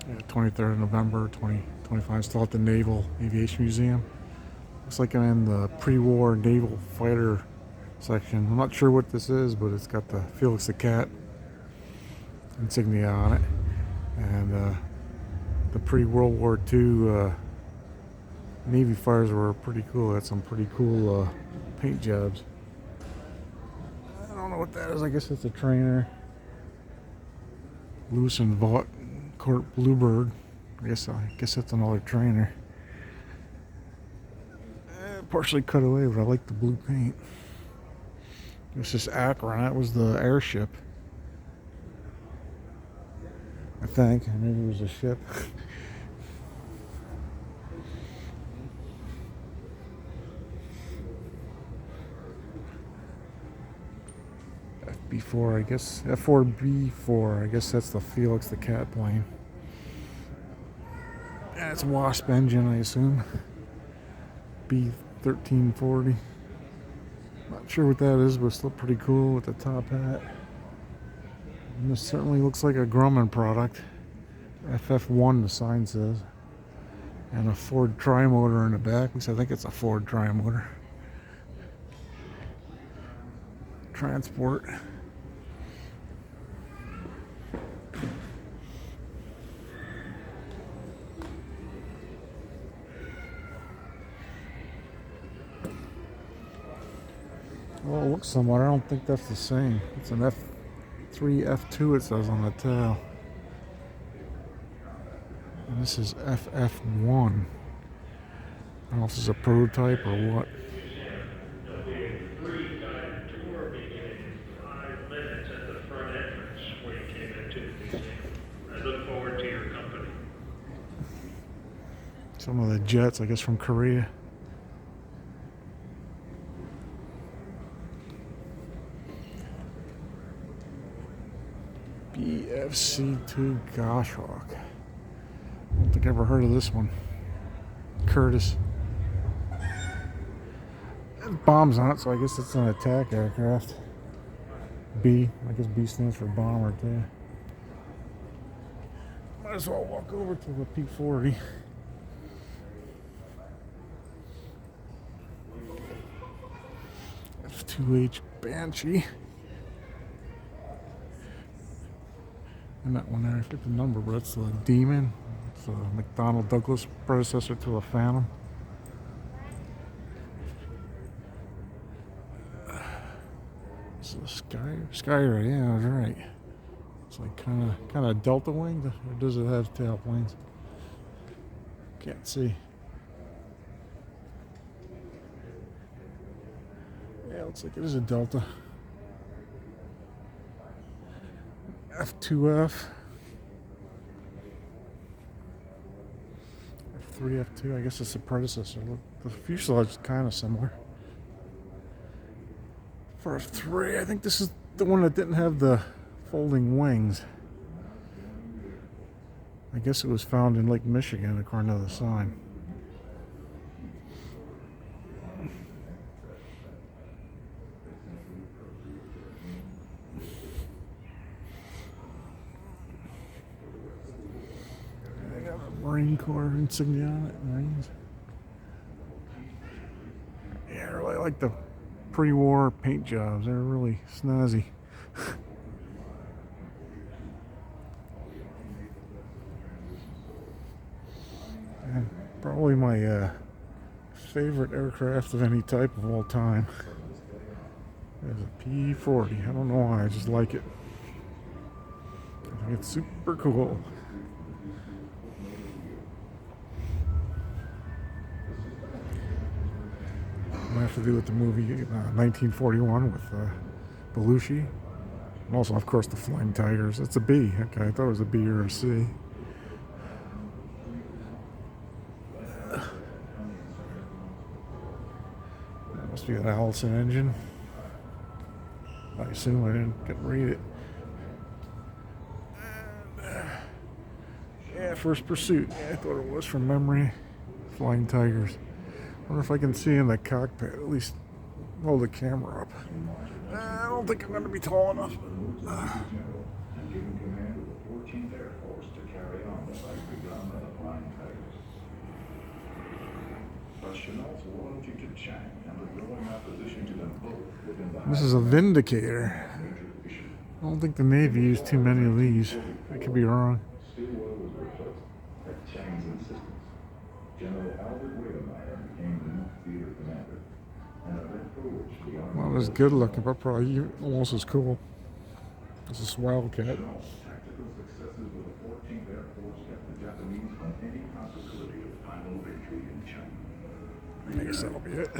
Yeah, 23rd of November 2025, still at the Naval Aviation Museum. Looks like I'm in the pre-war naval fighter section. I'm not sure what this is, but it's got the Felix the Cat insignia on it. And the pre-World War II Navy fighters were pretty cool. Had some pretty cool paint jobs. I don't know what that is. I guess it's a trainer. Lewis and Vaught Court Bluebird. I guess that's another trainer. Partially cut away, but I like the blue paint. This is Akron. That was the airship. I think. Maybe it was a ship. FB4, I guess. F4B4. I guess that's the Felix the Cat plane. Yeah, it's a Wasp engine, I assume. B1340. Not sure what that is, but it's still pretty cool with the top hat. And this certainly looks like a Grumman product. FF1, the sign says. And a Ford tri-motor in the back. At least I think it's a Ford tri-motor. Transport. Well, it looks somewhat. I don't think that's the same. It's an F3, F2 it says on the tail. And this is FF1. I don't know if this is a prototype or what. I look forward to your company. Some of the jets, I guess, from Korea. BFC2 Goshawk. I don't think I ever heard of this one. Curtis. There's bombs on it, so I guess it's an attack aircraft. B. I guess B stands for bomber too. Might as well walk over to the P-40. F2H Banshee. And that one there, I forget the number, but it's a Demon. It's a McDonnell Douglas predecessor to a Phantom. It's a Skyra, yeah, that's right. It's like kind of delta winged, or does it have tailplanes? Can't see. Yeah, looks like it is a delta. F2F. F3, F2, I guess it's the predecessor. Look, the fuselage is kind of similar. For F3, I think this is the one that didn't have the folding wings. I guess it was found in Lake Michigan, according to the sign. Marine Corps insignia on it, Marines. Yeah, I really like the pre-war paint jobs. They're really snazzy. And probably my favorite aircraft of any type of all time is a P-40. I don't know why, I just like it. I think it's super cool. Have to do with the movie 1941 with Belushi, and also, of course, the Flying Tigers. It's a B. Okay, I thought it was a B or a C. That must be an Allison engine. I assume I didn't get to read it. And, yeah, First Pursuit. Yeah, I thought it was from memory. Flying Tigers. I wonder if I can see in the cockpit, at least hold the camera up. I don't think I'm going to be tall enough. begun at the flying tigers. But Chanel's loyalty to Chang and the growing opposition to them both within the This is a Vindicator. major issue. I don't think the Navy used too many of these. I could be wrong. Stillwell was replaced at Chang's insistence. General Albert Wedemeyer became the new theater commander, an event for which the Army Not as good looking, but probably almost as cool. This is Wildcat. Chanel's tactical successes with the 14th Air Force kept the Japanese from any possibility of final victory in China. I guess that'll be it.